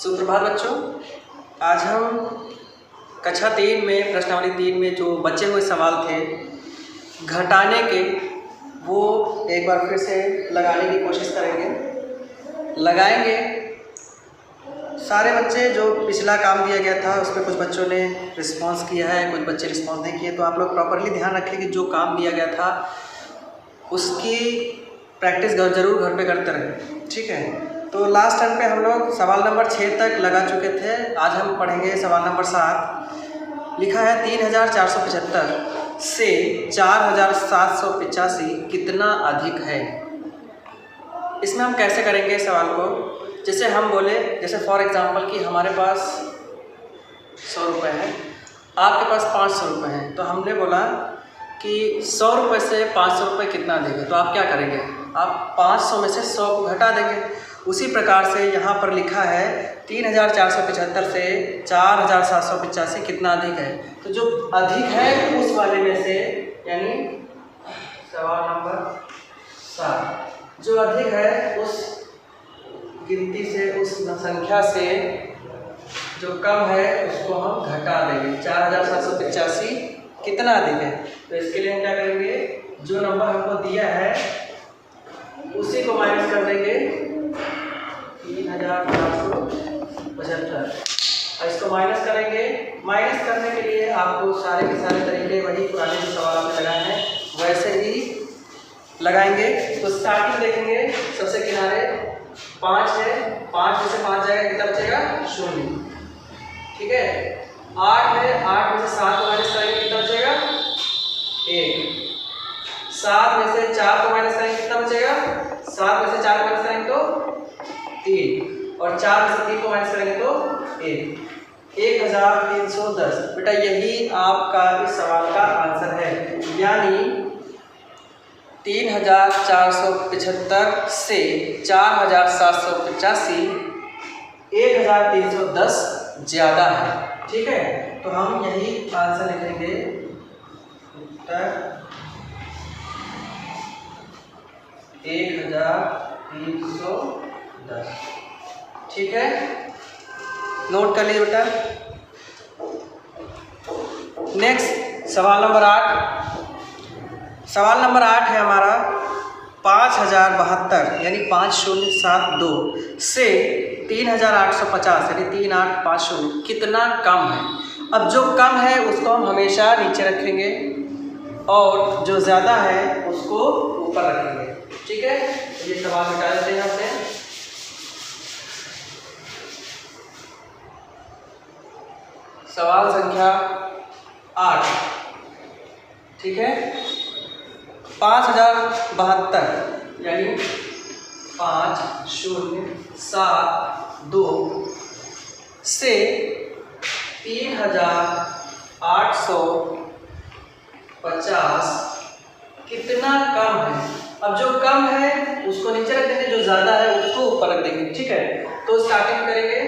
सुप्रभात बच्चों। आज हम कक्षा 3 में प्रश्नावली 3 में जो बचे हुए सवाल थे घटाने के, वो एक बार फिर से लगाने की कोशिश करेंगे, लगाएंगे। सारे बच्चे जो पिछला काम दिया गया था उस पर कुछ बच्चों ने रिस्पांस किया है, कुछ बच्चे रिस्पांस नहीं किए, तो आप लोग प्रॉपरली ध्यान रखें कि जो काम दिया गया था उसकी प्रैक्टिस ज़रूर घर पे करते रहें, ठीक है। तो लास्ट टाइम पे हम लोग सवाल नंबर 6 तक लगा चुके थे। आज हम पढ़ेंगे सवाल नंबर 7। लिखा है 3475 से 4785 कितना अधिक है। इसमें हम कैसे करेंगे सवाल को, जैसे हम बोले, जैसे फॉर एग्जांपल कि हमारे पास 100 रुपये है, आपके पास 500 रुपये हैं, तो हमने बोला कि 100 रुपये से 500 रुपये कितना देंगे, तो आप क्या करेंगे, आप 500 में से 100 को घटा देंगे। उसी प्रकार से यहाँ पर लिखा है 3475 से 4785 कितना अधिक है, तो जो अधिक है उस वाले में से, यानी सवाल नंबर 7, जो अधिक है उस गिनती से, उस संख्या से जो कम है उसको हम घटा देंगे। 4785 कितना अधिक है, तो इसके लिए हम क्या करेंगे, जो नंबर हमको दिया है उसी को माइनस कर देंगे 3475, और इसको माइनस करेंगे। माइनस करने के लिए आपको सारे के सारे तरीके वही पुराने जो सवाल आपने लगाए हैं वैसे ही लगाएंगे। तो स्टार्टिंग देखेंगे, सबसे किनारे 5 है, 5 में से 5 जाएगा, कितना बचेगा 0, ठीक है। 8 है, 8 में से 7 को माइनस करेंगे, कितना बचेगा 1। 7 में से 4 को माइनस करेंगे, कितना बचेगा, 7 में से 4 को माइनस करेंगे तो 3, और 4 में से 3 को माइनस करेंगे तो 1। 1310। बेटा यही आपका इस सवाल का आंसर है, यानी 3475 से 4785 1310 ज़्यादा है, ठीक है। तो हम यही आंसर लिखेंगे, उत्तर 1310, ठीक है। नोट कर लीजिए बेटा। नेक्स्ट सवाल नंबर 8। सवाल नंबर 8 है हमारा 5072 यानी 5072 से 3850 यानी 3850 कितना कम है। अब जो कम है उसको हम हमेशा नीचे रखेंगे और जो ज़्यादा है उसको ऊपर रखेंगे, ठीक है। ये सवाल हटा देते हैं यहाँ से। सवाल संख्या 8, ठीक है। 5072 यानी 5072 से 3850 कितना कम है। अब जो कम है उसको नीचे रख देंगे, जो ज़्यादा है उसको ऊपर रख देंगे, ठीक है। तो स्टार्टिंग करेंगे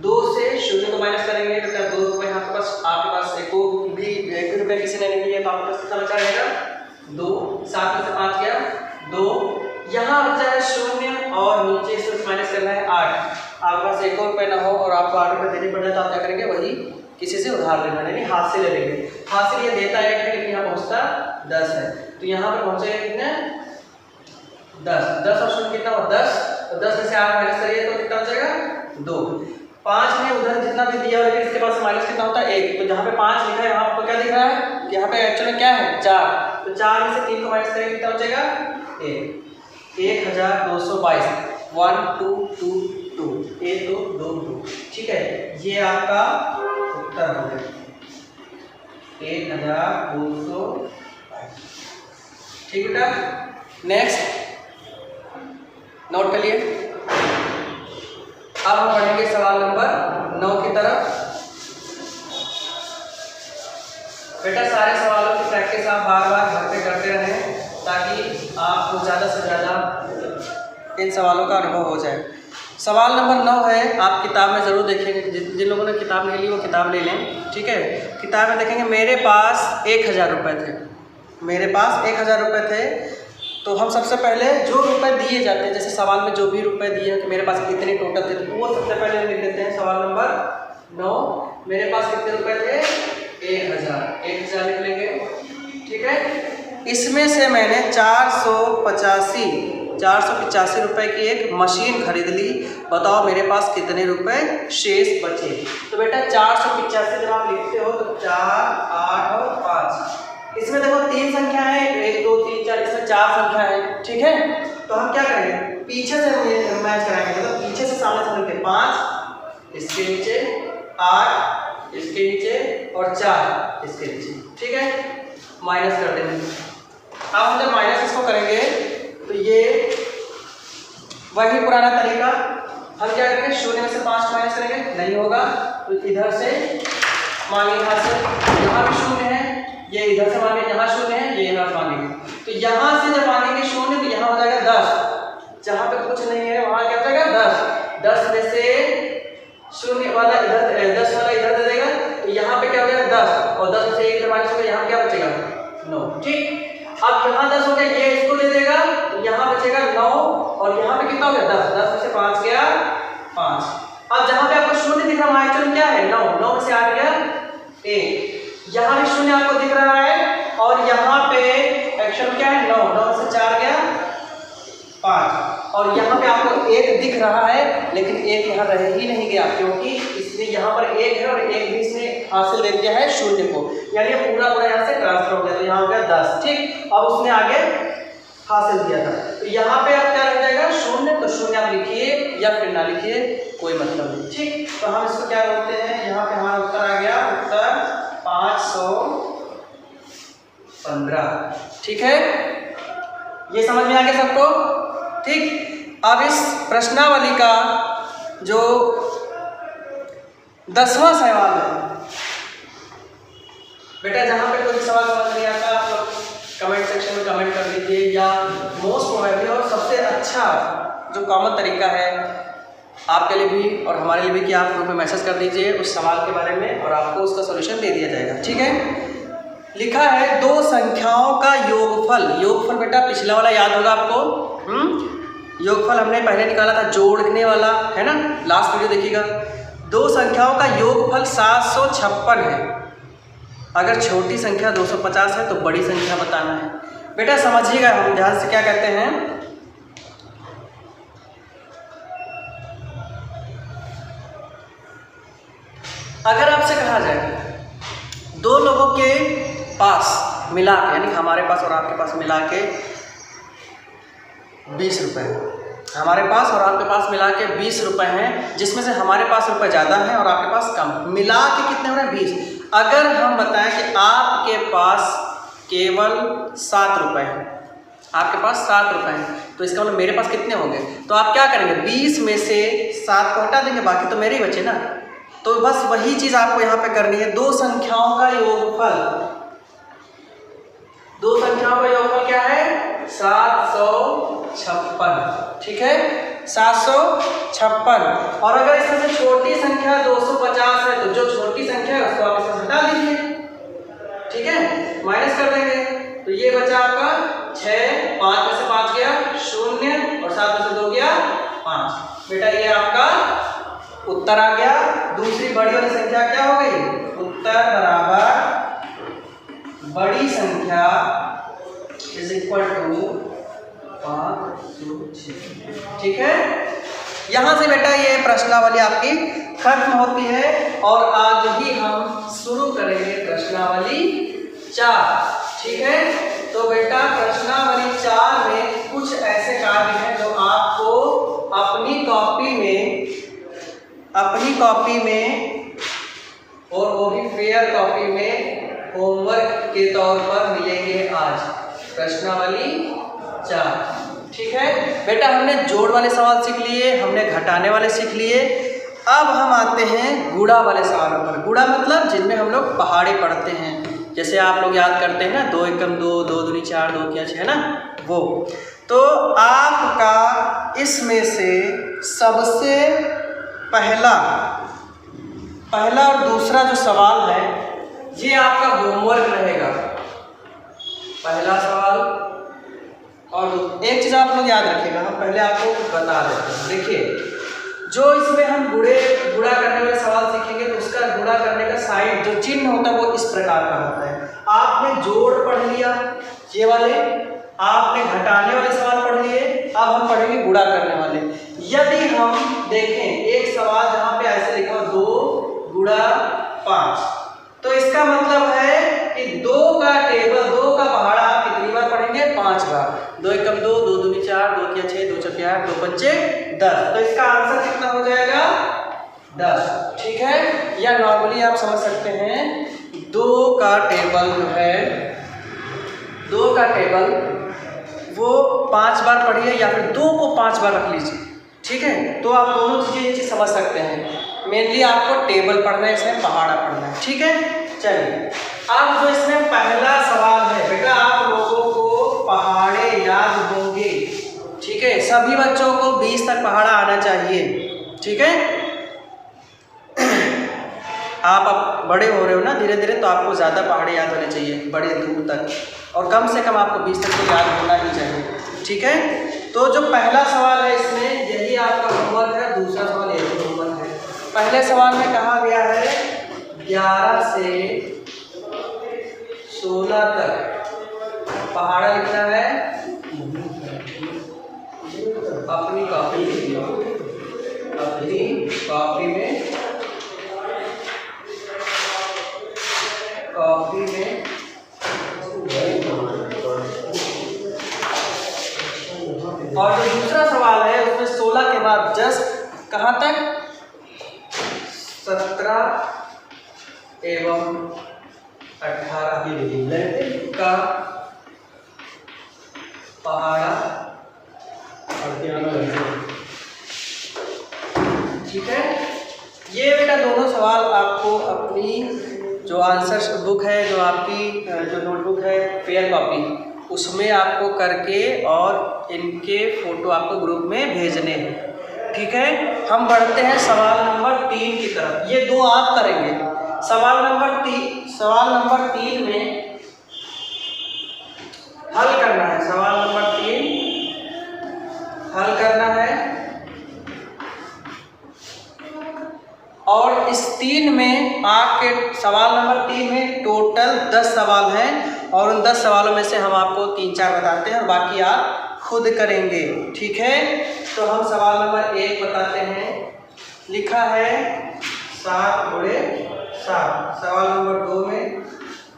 2 से 0 को माइनस करेंगे, बेटा 2 रुपये आपके पास एक भी रुपये किसी ने नहीं लिया, तो आपके पास कितना बचा रहेगा 2। 7 में से 5 गया 2, यहाँ बचा है 0 और नीचे से माइनस करना है 8। आपके पास 1 रुपये ना हो और आपको 8 रुपये देने पड़ जाए, तो आप क्या करेंगे, वही किसी से उधार लेना, यानी हाथ से ले लेंगे। हाथ से ये देता 1 है लेकिन यहाँ पहुँचता 10 है, तो यहाँ पर पहुँचेगा कितने 10 और 0 कितना हो 10, तो 10 में से 8 माइनस करिए तो कितना बचेगा 2। 5 में उधर जितना भी दिया लेकिन इसके पास माइनस कितना होता है 1, तो जहाँ पे 5 लिखा है यहाँ पर क्या दिख रहा है, यहाँ पे एक्चुअली क्या है 4, तो 4 में से 3 को माइनस करेंगे कितना बचेगा 1। 1222 1 2 2 2 1 2 2 2, ठीक है। ये आपका उत्तर हो गया 1222, ठीक बेटा। नेक्स्ट नोट कर लिए। अब हम पढ़ेंगे सवाल नंबर 9 की तरफ। बेटा सारे सवालों की प्रैक्टिस आप बार बार घर पे करते रहें ताकि आपको ज़्यादा से ज़्यादा इन सवालों का अनुभव हो जाए। सवाल नंबर 9 है, आप किताब में ज़रूर देखेंगे, जिन लोगों ने किताब नहीं ली वो किताब ले लें, ठीक है। किताब में देखेंगे मेरे पास 1000 रुपये थे, मेरे पास 1000 रुपये थे, तो हम सबसे पहले जो रुपए दिए जाते हैं, जैसे सवाल में जो भी रुपए दिए हैं कि मेरे पास कितने टोटल थे, तो वो सबसे पहले लिख देते हैं। सवाल नंबर 9, मेरे पास कितने रुपए थे? 1000 लिख लेंगे। ठीक है, इसमें से मैंने 485 रुपए की एक मशीन खरीद ली। बताओ मेरे पास कितने रुपए शेष बचे? तो बेटा 485 जब आप लिखते हो तो 4, 8 और 5, इसमें देखो 3 संख्या है, 1 2 3 4, इसमें 4 संख्या है। ठीक है, तो हम क्या करेंगे? पीछे से मैच कराएंगे, मतलब पीछे से सामने से लिखते 5 इसके नीचे, 8 इसके नीचे और 4 इसके नीचे। ठीक है, माइनस कर देंगे। अब हम जब माइनस इसको करेंगे तो ये वही पुराना तरीका, हम क्या करेंगे? 0 में से 5 माइनस करेंगे, नहीं होगा तो इधर से मांगे, यहाँ से यहाँ भी 0 है, ये इधर से मांगे, यहाँ 0 है, ये यहाँ मांगेंगे। तो यहाँ से जब मांगेंगे 0 तो यहाँ हो जाएगा 10, जहाँ पे कुछ नहीं है वहाँ क्या हो जाएगा? 10 में से 0 वाला इधर, 10 वाला इधर दे देगा, तो यहाँ पे क्या हो जाएगा? 10, और 10 में से 1 माइनस होगा, यहाँ क्या बचेगा? 9। ठीक, अब यहाँ 10 हो गया, ये इसको दे देगा, तो यहाँ बचेगा 9, और यहाँ पे कितना हो गया? 10 में से 5 गया 5। अब जहाँ पे आपको 0 दिख रहा है एक्चुअली क्या है? 9 में से 8 गया 1, यहाँ भी 0 आपको दिख रहा है, और यहाँ पे एक्शन क्या है? 9 में से 4 गया 5, और यहाँ पे आपको 1 दिख रहा है, लेकिन 1 यहाँ रह ही नहीं गया, क्योंकि इसने यहाँ पर 1 है और 1 भी इसने हासिल दे दिया है 0 को, यानी पूरा यहाँ से ट्रांसफर हो गया, तो यहाँ हो गया 10। ठीक, अब उसने आगे हासिल दिया था, तो यहाँ पे आप क्या रह जाएगा? 0, तो 0 आप लिखिए या फिर ना लिखिए, कोई मतलब नहीं। ठीक, तो हम इसको क्या बोलते हैं? यहाँ पे हमारा उत्तर आ गया, उत्तर 515। ठीक है, ये समझ में आ गया सबको? ठीक, अब इस प्रश्नावली का जो 10वां सवाल है बेटा, जहाँ पे कोई सवाल समझ नहीं आता आप लोग कमेंट सेक्शन में कमेंट कर दीजिए, या मोस्ट प्रोबेबली और सबसे अच्छा जो कॉमन तरीका है आपके लिए भी और हमारे लिए भी, कि आप ग्रुप में मैसेज कर दीजिए उस सवाल के बारे में और आपको उसका सॉल्यूशन दे दिया जाएगा। ठीक है, लिखा है 2 संख्याओं का योगफल। योगफल बेटा पिछला वाला याद होगा आपको, योगफल हमने पहले निकाला था, जोड़ने वाला है ना, लास्ट वीडियो देखिएगा। 2 संख्याओं का योगफल 756 है। अगर छोटी संख्या 250 है तो बड़ी संख्या बताना है। बेटा समझिएगा, हम ध्यान से क्या कहते हैं, अगर आपसे कहा जाए 2 लोगों के पास मिला के, यानी हमारे पास और आपके पास मिला के 20 रुपये, हमारे पास और आपके पास मिला के 20 रुपये हैं, जिसमें से हमारे पास रुपये ज़्यादा हैं और आपके पास कम, मिला के कितने हो रहे हैं? 20। अगर हम बताएं कि आपके पास केवल 7 रुपये हैं, आपके पास 7 रुपये हैं, तो इसका मतलब मेरे पास कितने होंगे? तो आप क्या करेंगे? 20 में से 7 को हटा देंगे, बाकी तो मेरे ही बचे ना। तो बस वही चीज़ आपको यहाँ पे करनी है। 2 संख्याओं का योगफल, 2 संख्याओं का योगफल क्या है? 756। ठीक है, 756। और अगर इसमें से छोटी संख्या 250 है, तो जो छोटी संख्या है उसको आप इसमें हटा दीजिए। ठीक है, माइनस कर देंगे, तो ये बचा आपका 6, 5 में से 5 गया 0 और 7 में से 2 गया 5। बेटा ये आपका उत्तर आ गया। दूसरी बड़ी वाली संख्या क्या हो गई? उत्तर बराबर बड़ी संख्या इज इक्वल टू 526। ठीक है, यहाँ से बेटा ये प्रश्नावली आपकी खत्म होती है और आज ही हम शुरू करेंगे प्रश्नावली 4। ठीक है, तो बेटा प्रश्नावली 4 में कुछ ऐसे कार्य हैं जो आपको अपनी कॉपी में और वो भी फेयर कॉपी में होमवर्क के तौर पर मिलेंगे आज प्रश्नावली 4। ठीक है बेटा, हमने जोड़ वाले सवाल सीख लिए, हमने घटाने वाले सीख लिए। अब हम आते हैं गुणा वाले सवालों पर। गुणा मतलब जिनमें हम लोग पहाड़े पढ़ते हैं, जैसे आप लोग याद करते हैं ना 2 एकम 2, 2 दूनी 4, 2 किया 6 है ना, वो। तो आपका इसमें से सबसे पहला और दूसरा जो सवाल है ये आपका होमवर्क रहेगा। पहला सवाल और एक चीज़ आप लोग याद रखिएगा, हम पहले आपको बता देते हैं। देखिए, जो इसमें हम गुणा करने वाले सवाल सीखेंगे तो उसका गुणा करने का साइड जो चिन्ह होता है वो इस प्रकार का होता है। आपने जोड़ पढ़ लिया ये वाले, आपने घटाने वाले सवाल पढ़ लिए, अब हम पढ़ेंगे गुणा करने वाले। यदि हम देखें एक सवाल जहाँ पे ऐसे लिखा हो 2 गुणा 5, तो इसका मतलब है कि 2 का टेबल, 2 का पहाड़ा आप कितनी बार पढ़ेंगे? 5 बार। 2 एकम 2, 2 दूनी 4, 2 तिया 6, 2 चौके 8, 2 पंचे 10। तो इसका आंसर कितना हो जाएगा? 10। ठीक है, या नॉर्मली आप समझ सकते हैं 2 का टेबल जो है, 2 का टेबल वो 5 बार पढ़िए या फिर 2 को 5 बार रख लीजिए। ठीक है, तो आप दोनों चीज़ें ये चीज़ समझ सकते हैं। मेनली आपको टेबल पढ़ना है, इसमें पहाड़ा पढ़ना है। ठीक है, चलिए अब जो इसमें पहला सवाल है बेटा, आप लोगों को पहाड़े याद होंगे। ठीक है, सभी बच्चों को 20 तक पहाड़ा आना चाहिए। ठीक है, आप अब बड़े हो रहे हो ना धीरे धीरे, तो आपको ज़्यादा पहाड़े याद होने चाहिए, बड़े दूर तक, और कम से कम आपको 20 तक तो याद होना ही चाहिए। ठीक है, तो जो पहला सवाल है इसमें यही आपका होमवर्क है, दूसरा सवाल यही होमवर्क है। पहले सवाल में कहा गया है 11 से 16 तक पहाड़ा लिखना है। अपनी कॉपी में और जो दूसरा सवाल है उसमें 16 के बाद जस्ट कहाँ तक? 17 एवं 18 का पहाड़ा। ठीक है, ये बेटा दोनों सवाल आपको अपनी जो आंसर बुक है, जो आपकी जो नोटबुक है फेयर कॉपी, उसमें आपको करके और इनके फोटो आपको ग्रुप में भेजने हैं। ठीक है, हम बढ़ते हैं सवाल नंबर 3 की तरफ। ये 2 आप करेंगे। सवाल नंबर 3 में हल करना है। सवाल नंबर 3 हल करना है, और इस 3 में आपके सवाल नंबर 3 में टोटल 10 सवाल हैं, और उन 10 सवालों में से हम आपको 3-4 बताते हैं और बाकी आप खुद करेंगे। ठीक है, तो हम सवाल नंबर 1 बताते हैं। लिखा है 7 गुणे 7। सवाल नंबर 2 में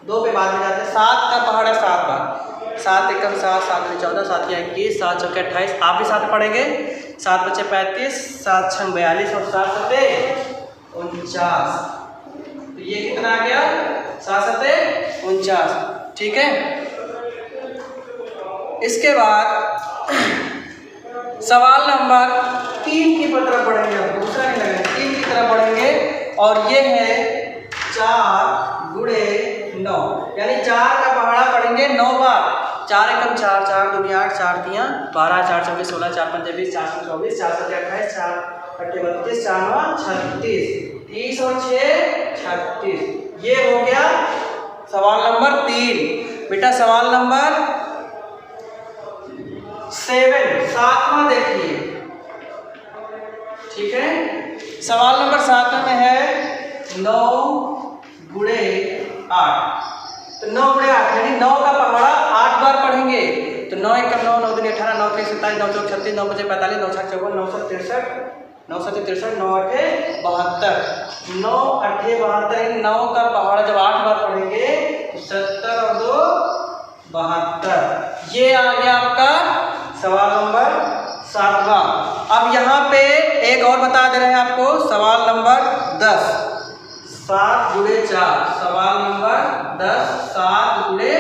2 पे बाद में जाते हैं। 7 का पहाड़ा 7 बार, 7 एकम 7, 7 दूनी 14, 7 या 21, 7 चौके 28। आप भी 7 पढ़ेंगे। 7 बचे 35, 7 छंग 42 और 7 सते 49। तो ये कितना आ गया? 7 सते 49। ठीक है, इसके बाद सवाल नंबर 3 की तरफ बढ़ेंगे। हम दूसरा नहीं लगेगा, 3 की तरफ बढ़ेंगे, और ये है 4 गुणे 9, यानी 4 का पहाड़ा पढ़ेंगे 9 बार। 4 एकम 4, 4 दूनी 8, 4 तियां 12, 4 चौके 16, 4 पंजे 20, 4 सौ 24, 4 सत्ते 28, 4 अट्ठे 32, 4 नौ 36, 30 और 6 36। ये हो गया सवाल नंबर 3। बेटा सवाल नंबर 7वां देखिए। ठीक है, सवाल नंबर 7 में है 9 गुणे 8। तो 9 गुणे 8 यानी 9 का पहाड़ा 8 बार पढ़ेंगे। तो 9 एकम 9, 9 दूनी 18, 9 तेईस 27, 9 चौक 36, 9 पचे 45, 9 छक 54, 9 सत 63, 9 सत 63, 9 अठे 72, 9 अठे 72 यानी 9 का पहाड़ा जब 8 बार पढ़ेंगे तो 70 और 2 72। ये आ गया आपका सवाल नंबर 7वां। अब यहाँ पे एक और बता दे रहे हैं आपको, सवाल नंबर 10 7 गुणे 4। सवाल नंबर 10 7 गुणे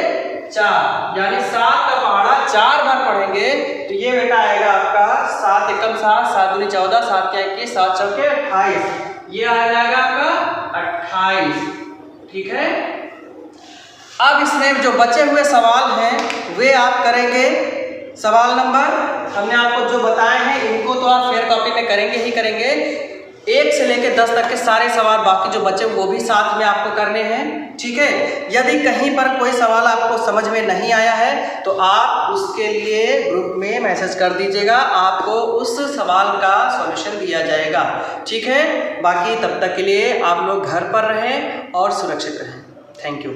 4 यानी 7 का पहाड़ा 4 बार पढ़ेंगे तो ये बेटा आएगा आपका 7 एकम 7, 7 दूनी 14, 7 क्या 21, 7 चौके 28। ये आ जाएगा आपका 28। ठीक है, अब इसमें जो बचे हुए सवाल हैं वे आप करेंगे। सवाल नंबर हमने आपको जो बताए हैं इनको तो आप फेयर कॉपी में करेंगे ही करेंगे। 1 से लेकर 10 तक के सारे सवाल बाकी जो बचे वो भी साथ में आपको करने हैं, ठीक है। यदि कहीं पर कोई सवाल आपको समझ में नहीं आया है तो आप उसके लिए ग्रुप में मैसेज कर दीजिएगा, आपको उस सवाल का सॉल्यूशन दिया जाएगा, ठीक है। बाकी तब तक के लिए आप लोग घर पर रहें और सुरक्षित रहें। Thank you.